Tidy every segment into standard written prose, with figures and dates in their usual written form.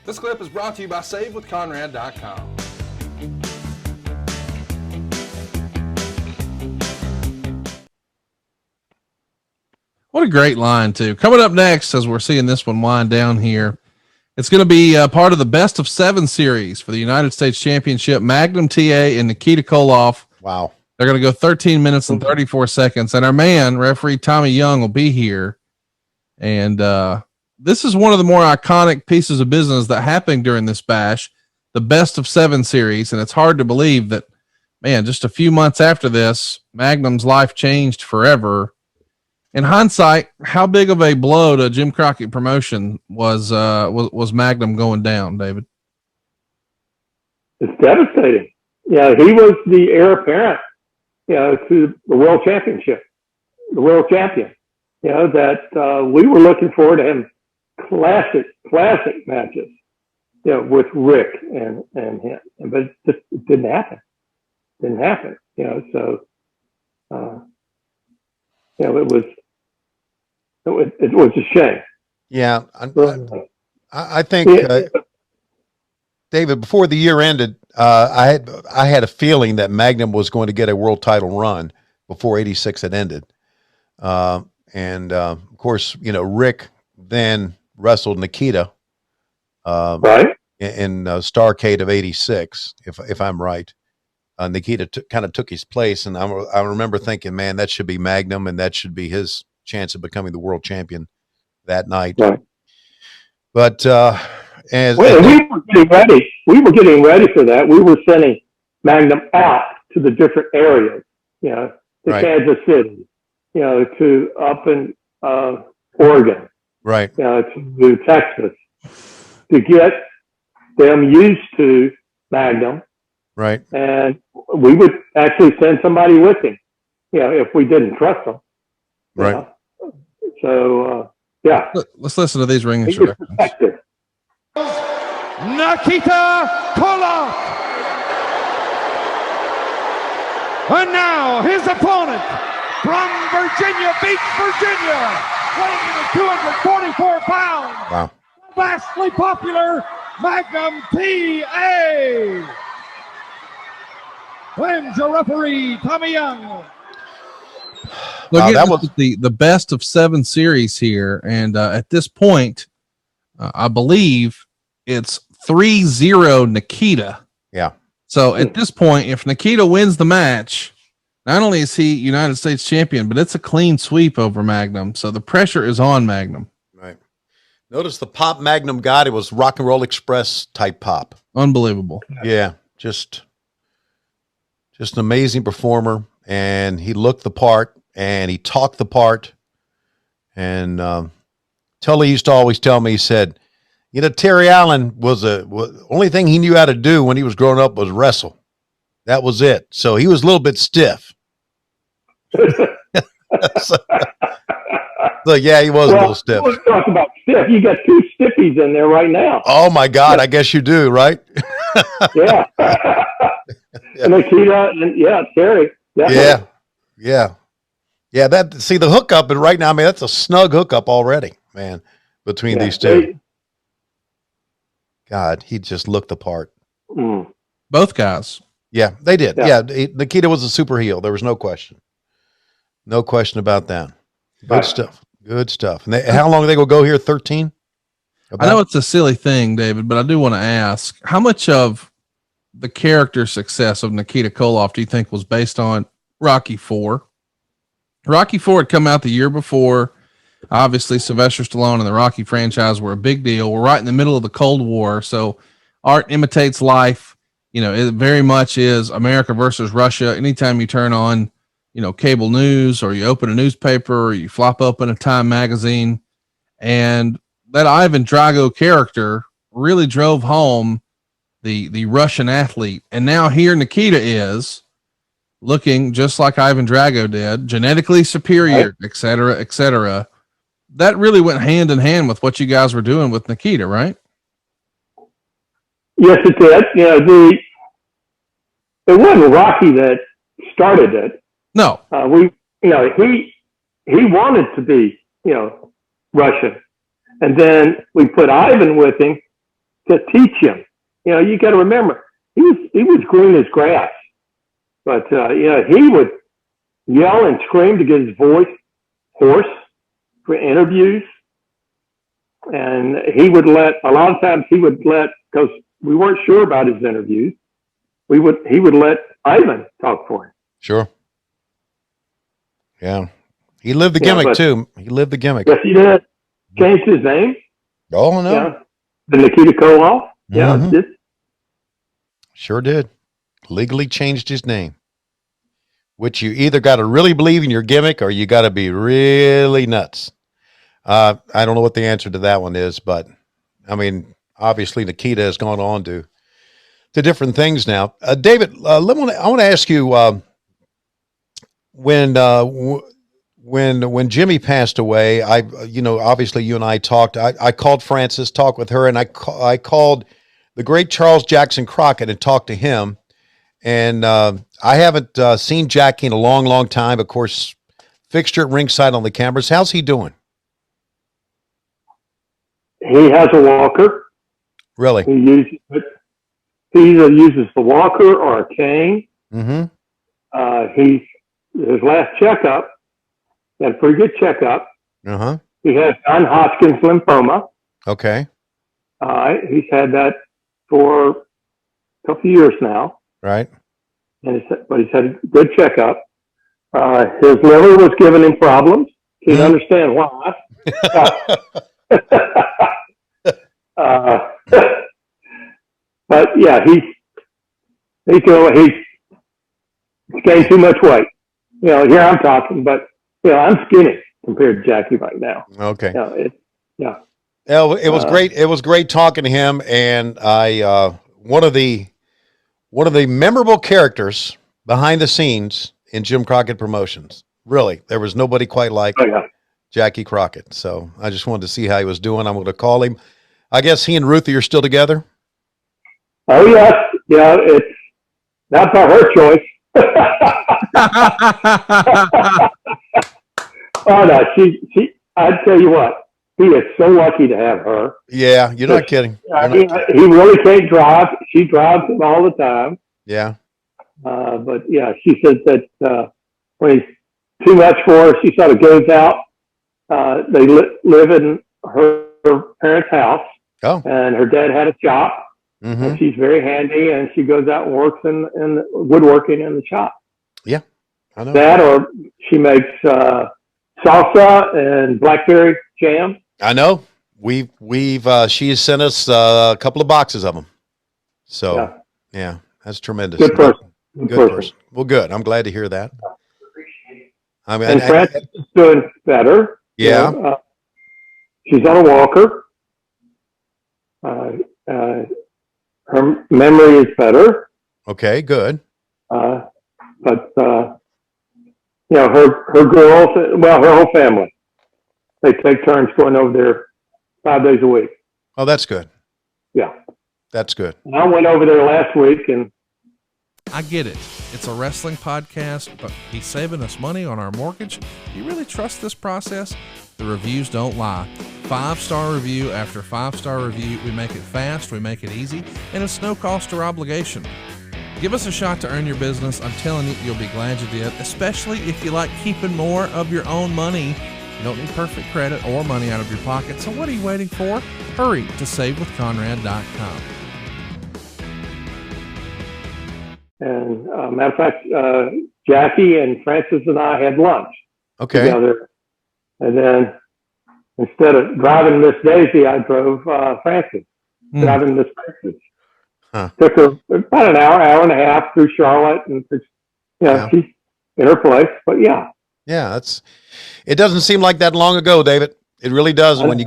This clip is brought to you by SaveWithConrad.com. What a great line, too. Coming up next, as we're seeing this one wind down here, it's going to be part of the best of 7 series for the United States Championship. Magnum TA and Nikita Koloff. Wow. They're going to go 13 minutes and 34 seconds. And our man, referee Tommy Young, will be here. And this is one of the more iconic pieces of business that happened during this bash, the best of 7 series. And it's hard to believe that, man, just a few months after this, Magnum's life changed forever. In hindsight, how big of a blow to Jim Crockett promotion was Magnum going down, David? It's devastating. Yeah, he was the heir apparent, to the world championship, the world champion. That we were looking forward to him. Classic matches, with Rick and him, but it just didn't happen. So it was a shame. Yeah, I think David, before the year ended, I had a feeling that Magnum was going to get a world title run before '86 had ended, and of course, Rick then wrestled Nikita, right, in Starrcade of '86, if I'm right. Nikita kind of took his place, and I remember thinking, man, that should be Magnum, and that should be his chance of becoming the world champion that night. Right. But we were getting ready for that. We were sending Magnum out to the different areas, to right. Kansas City, to up in Oregon, right, to Texas, to get them used to Magnum. Right. And we would actually send somebody with him, if we didn't trust them. Right. So, yeah. Let's listen to these ring introductions. Nikita Koloff. And now his opponent from Virginia Beach, Virginia, weighing in at 244 pounds. Wow. Vastly popular Magnum TA. Wins your referee, Tommy Young. Look, that was the best of 7 series here. And at this point, I believe it's 3-0 Nikita. Yeah. So at this point, if Nikita wins the match, not only is he United States champion, but it's a clean sweep over Magnum. So the pressure is on Magnum. Right. Notice the pop Magnum got, it was Rock and Roll Express type pop. Unbelievable. Yeah. Just an amazing performer. And he looked the part and he talked the part. And Tully used to always tell me, he said, Terry Allen was only thing he knew how to do when he was growing up was wrestle. That was it. So he was a little bit stiff. so yeah, he was a little stiff. Let's talk about stiff. You got 2 stiffies in there right now. Oh my God. I guess you do, right? Yeah. Nikita and Terry. Definitely. Yeah. See the hookup, and right now, I mean, that's a snug hookup already, man, between these two. God, he just looked the part. Both guys. Yeah, they did. Yeah. Nikita was a super heel. There was no question. No question about that. Good stuff. Good stuff. And how long are they going to go here? 13? I know it's a silly thing, David, but I do want to ask, how much of the character success of Nikita Koloff do you think was based on Rocky IV? Rocky IV had come out the year before. Obviously, Sylvester Stallone and the Rocky franchise were a big deal. We're right in the middle of the Cold War, so art imitates life. It very much is America versus Russia. Anytime you turn on, cable news, or you open a newspaper, or you flop open a Time magazine, and that Ivan Drago character really drove home the Russian athlete. And now here Nikita is looking just like Ivan Drago did, genetically superior, et cetera, et cetera. That really went hand in hand with what you guys were doing with Nikita, right? Yes, it did. It wasn't Rocky that started it. No. He wanted to be, Russian. And then we put Ivan with him to teach him. You know, you got to remember, he was green as grass, but you know, he would yell and scream to get his voice hoarse for interviews, and he would let, a lot of times he would let, because we weren't sure about his interviews, he would let Ivan talk for him. Sure. Yeah. He lived the gimmick too. He lived the gimmick. Yes, he did. Changed his name. Oh, no. Yeah. The Nikita Koloff. Yeah. Mm-hmm. Sure did. Legally changed his name, which you either got to really believe in your gimmick or you got to be really nuts. I don't know what the answer to that one is, but I mean, obviously Nikita has gone on to different things now. David, I want to ask you, when Jimmy passed away, obviously you and I talked. I called Frances, talked with her, and I called the great Charles Jackson Crockett and talked to him. And I haven't seen Jackie in a long, long time. Of course, fixture at ringside on the cameras. How's he doing? He has a walker. Really? He either uses the walker or a cane. Mm-hmm. His last checkup, he had a pretty good checkup. Uh-huh. He has non-Hodgkin's lymphoma. Okay. He's had that for a couple of years now. Right. But he's had a good checkup. His liver was giving him problems. Can't understand why. But yeah, he's gained too much weight. You know, here I'm talking, but you know, I'm skinny compared to Jackie right now. Okay. You know, It was great. It was great talking to him, and one of the memorable characters behind the scenes in Jim Crockett Promotions. Really, there was nobody quite like Jackie Crockett. So I just wanted to see how he was doing. I'm going to call him. I guess he and Ruthie are still together. Oh yes, yeah. It's not by her choice. Oh no, she. I'd tell you what, he is so lucky to have her. Yeah, you're not kidding. He really can't drive. She drives him all the time. Yeah. But yeah, she says that when he's too much for her, she sort of goes out. They live in her parents' house. Oh. And her dad had a shop. Mm-hmm. And she's very handy, and she goes out and works in woodworking in the shop. Yeah, I know. That, or she makes salsa and blackberry jam. I know. She has sent us a couple of boxes of them. So yeah, that's tremendous. Good person. Good person. Well, good. I'm glad to hear that. I mean, and Frances is doing better. Yeah. You know, she's on a walker. Her memory is better. Okay, good. But you know, her girls, well, her whole family, they take turns going over there 5 days a week. Oh, that's good. Yeah, that's good. And I went over there last week, and I get it. It's a wrestling podcast, but he's saving us money on our mortgage. Do you really trust this process? The reviews don't lie. 5-star review after 5-star review. We make it fast, we make it easy, and it's no cost or obligation. Give us a shot to earn your business. I'm telling you, you'll be glad you did, especially if you like keeping more of your own money. You don't need perfect credit or money out of your pocket, so what are you waiting for? Hurry to savewithconrad.com. And matter of fact, Jackie and Frances and I had lunch together. And then instead of driving Miss Daisy, I drove Frances, driving Miss Frances. Huh. Took her about an hour and a half through Charlotte, and she's in her place. But yeah, it doesn't seem like that long ago, David. It really doesn't. When you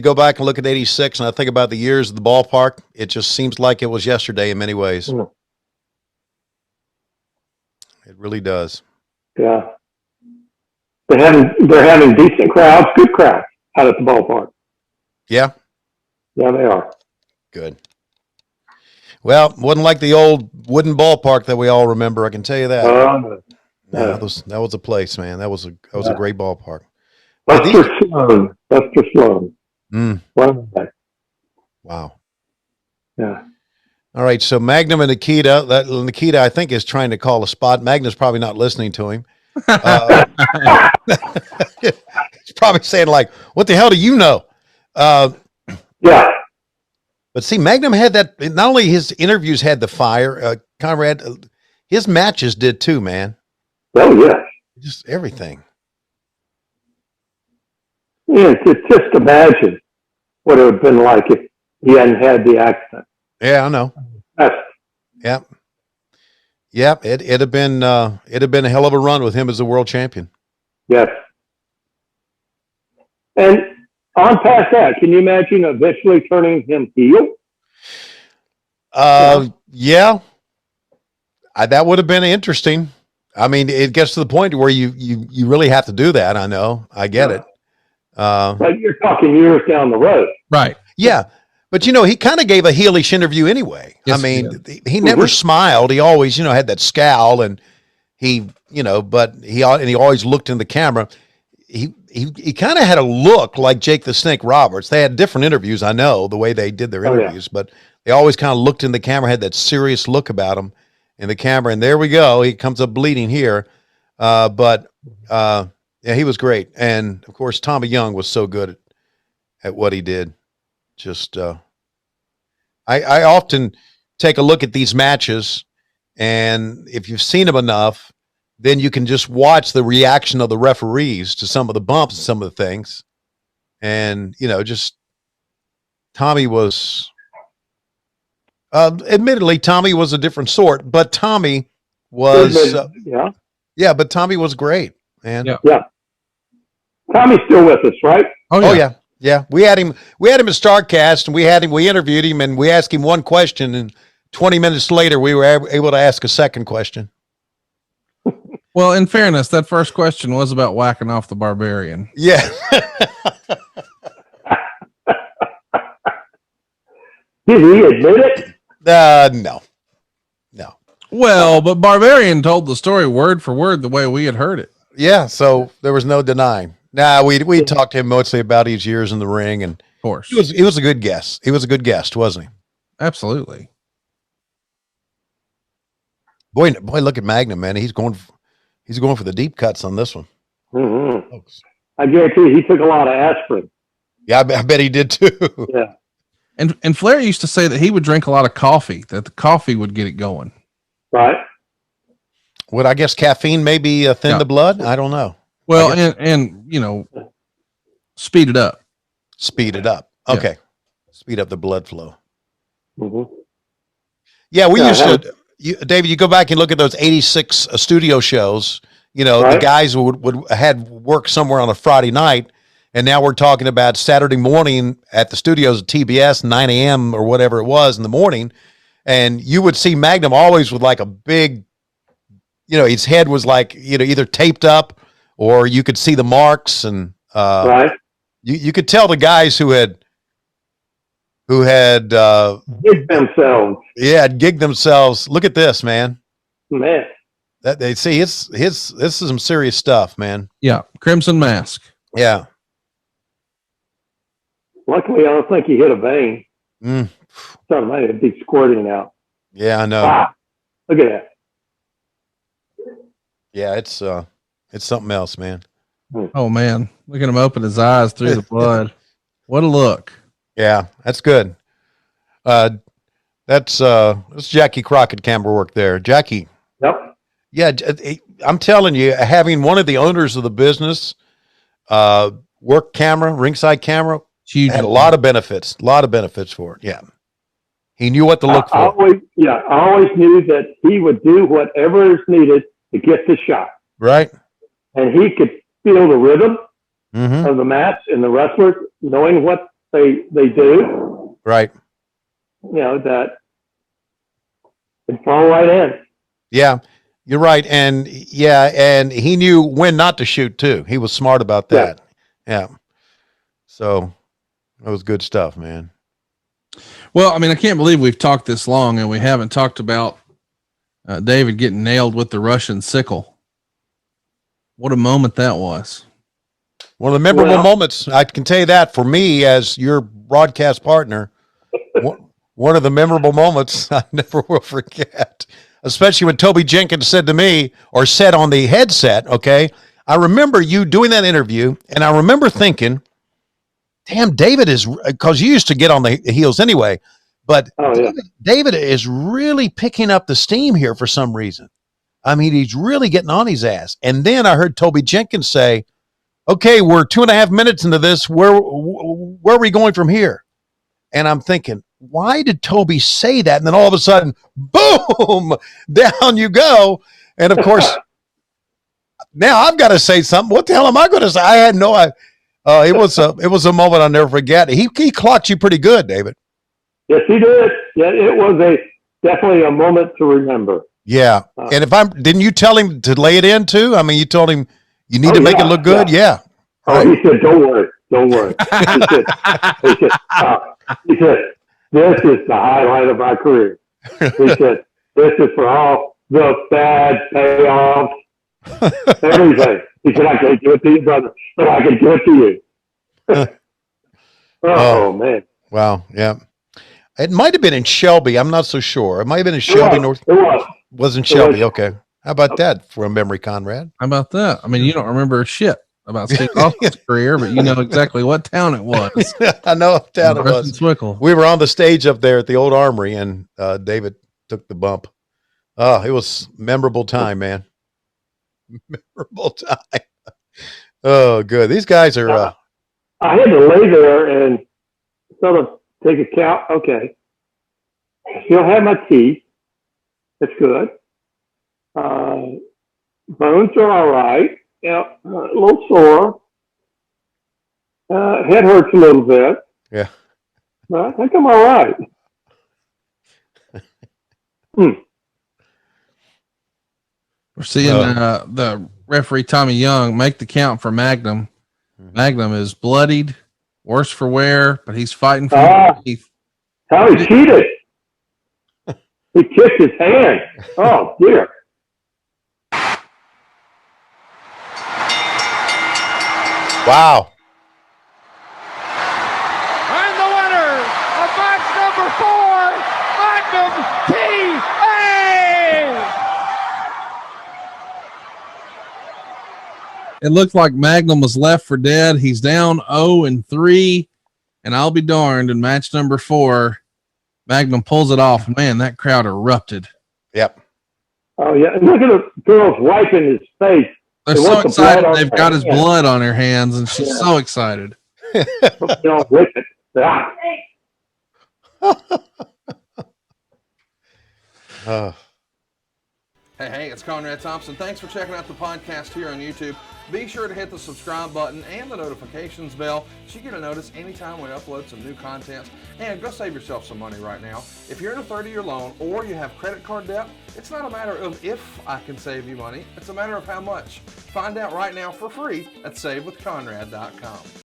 go back and look at '86, and I think about the years of the ballpark, it just seems like it was yesterday in many ways. Mm. It really does. Yeah, they're having decent crowds, good crowds out at the ballpark. Yeah, they are. Good. Well, wasn't like the old wooden ballpark that we all remember. I can tell you that. That was a place, man. That was a great ballpark. Buster Sloan. Mm. Wow. Yeah. All right. So Magnum and Nikita, Nikita, I think, is trying to call a spot. Magnum's probably not listening to him. He's probably saying like, what the hell do you know? Yeah. But see, Magnum had that, not only his interviews had the fire, Conrad, his matches did too, man. Oh, yeah. Just everything. Yeah, just imagine what it would have been like if he hadn't had the accident. Yeah, I know. That's, Yep. Yep. It'd have been a hell of a run with him as the world champion. yes. And on past that, can you imagine eventually turning him heel? Yeah. That would have been interesting. I mean, it gets to the point where you really have to do that. I know. I get it. But you're talking years down the road. Right. Yeah. But, he kind of gave a heelish interview anyway. Yes, I mean, he never smiled. He always, had that scowl, and he always looked in the camera. He kind of had a look like Jake the Snake Roberts. They had different interviews, I know, the way they did their interviews, but they always kind of looked in the camera, had that serious look about him in the camera. And there we go. He comes up bleeding here. Yeah, he was great. And of course, Tommy Young was so good at what he did. Just, I often take a look at these matches, and if you've seen them enough, then you can just watch the reaction of the referees to some of the bumps and some of the things. And, just Tommy was, admittedly, Tommy was a different sort, but Tommy was, but Tommy was great, man. Yeah. Tommy's still with us, right? Oh yeah. Yeah. We had him at Starrcast, and we interviewed him, and we asked him one question, and 20 minutes later, we were able to ask a second question. Well, in fairness, that first question was about whacking off the Barbarian. Yeah. Did he admit it? No. Well, but Barbarian told the story word for word the way we had heard it. Yeah. So there was no denying. Nah, we talked to him mostly about his years in the ring, and Of course. he was a good guest. He was a good guest, wasn't he? Absolutely. Boy, look at Magnum, man. He's going for the deep cuts on this one. Mm-hmm. I guarantee he took a lot of aspirin. Yeah, I bet he did too. Yeah. And Flair used to say that he would drink a lot of coffee, that the coffee would get it going. Right. Would I guess caffeine maybe thin the blood? I don't know. Well, and speed it up. Speed it up. Okay. Yeah. Speed up the blood flow. Mm-hmm. Yeah, we used to, David, you go back and look at those 86 studio shows, the guys had work somewhere on a Friday night, and now we're talking about Saturday morning at the studios at TBS, 9 a.m. or whatever it was in the morning, and you would see Magnum always with like a big, his head was like, either taped up, or you could see the marks, and you could tell the guys who had gigged themselves. Yeah, gigged themselves. Look at this, man. Man. That they see this is some serious stuff, man. Yeah. Crimson Mask. Yeah. Luckily, I don't think he hit a vein. Mm. Something might it'd be squirting out. Yeah, I know. Wow. Look at that. Yeah, it's something else, man. Oh man. Look at him open his eyes through the blood. What a look. Yeah, that's good. That's Jackie Crockett camera work there. Jackie. Yep. Yeah, I'm telling you, having one of the owners of the business work camera, ringside camera, had a lot of benefits. A lot of benefits for it. Yeah. He knew what to look for. I always knew that he would do whatever is needed to get the shot. Right. And he could feel the rhythm of the match and the wrestlers knowing what they do. Right. That and fall right in. Yeah, you're right. And he knew when not to shoot too. He was smart about that. Yeah. So that was good stuff, man. Well, I mean, I can't believe we've talked this long and we haven't talked about David getting nailed with the Russian sickle. What a moment that was. One of the memorable moments. I can tell you that for me as your broadcast partner, one of the memorable moments I never will forget, especially when Toby Jenkins said to me, or said on the headset, okay, I remember you doing that interview, and I remember thinking, damn, David is, because you used to get on the heels anyway, but David is really picking up the steam here for some reason. I mean, he's really getting on his ass. And then I heard Toby Jenkins say, okay, we're 2.5 minutes into this. Where are we going from here? And I'm thinking, why did Toby say that? And then all of a sudden, boom, down you go. And of course, now I've got to say something. What the hell am I going to say? I had no idea. It was a moment I'll never forget. He clocked you pretty good, David. Yes, he did. Yeah, it was definitely a moment to remember. Yeah. And didn't you tell him to lay it in too? I mean, you told him you need to make it look good. Yeah. Oh, he said, don't worry. He said, this is the highlight of my career. He said, this is for all the bad payoffs, everything. He said, I can't give it to you, brother, but I can give it to you. Oh, man. Wow. Yeah. It might have been in Shelby. I'm not so sure. It might have been in Shelby, North. It was. Wasn't Shelby. Okay. How about that for a memory, Conrad? How about that? I mean, you don't remember shit about Steve Austin's career, but you know exactly what town it was. I know what town it was. We were on the stage up there at the old Armory, and David took the bump. Oh, it was memorable time, man. Memorable time. Oh, good. These guys are. I had to lay there and sort of take a count. Okay. Still have my teeth. That's good. Bones are all right. Yeah, a little sore. Head hurts a little bit. Yeah. But I think I'm all right. We're seeing the referee Tommy Young make the count for Magnum. Magnum is bloodied, worse for wear, but he's fighting for his teeth. Tommy cheated. He kicked his hand. Oh, dear. Wow. And the winner of match number 4, Magnum TA! It looked like Magnum was left for dead. He's down 0-3, and I'll be darned in match number 4. Magnum pulls it off. Man, that crowd erupted. Yep. Oh, yeah. And look at the girls wiping his face. They're so excited they've got his blood on their hands, and she's so excited. Lick it. Hey, it's Conrad Thompson. Thanks for checking out the podcast here on YouTube. Be sure to hit the subscribe button and the notifications bell so you get a notice anytime we upload some new content. And go save yourself some money right now. If you're in a 30-year loan or you have credit card debt, it's not a matter of if I can save you money. It's a matter of how much. Find out right now for free at SaveWithConrad.com.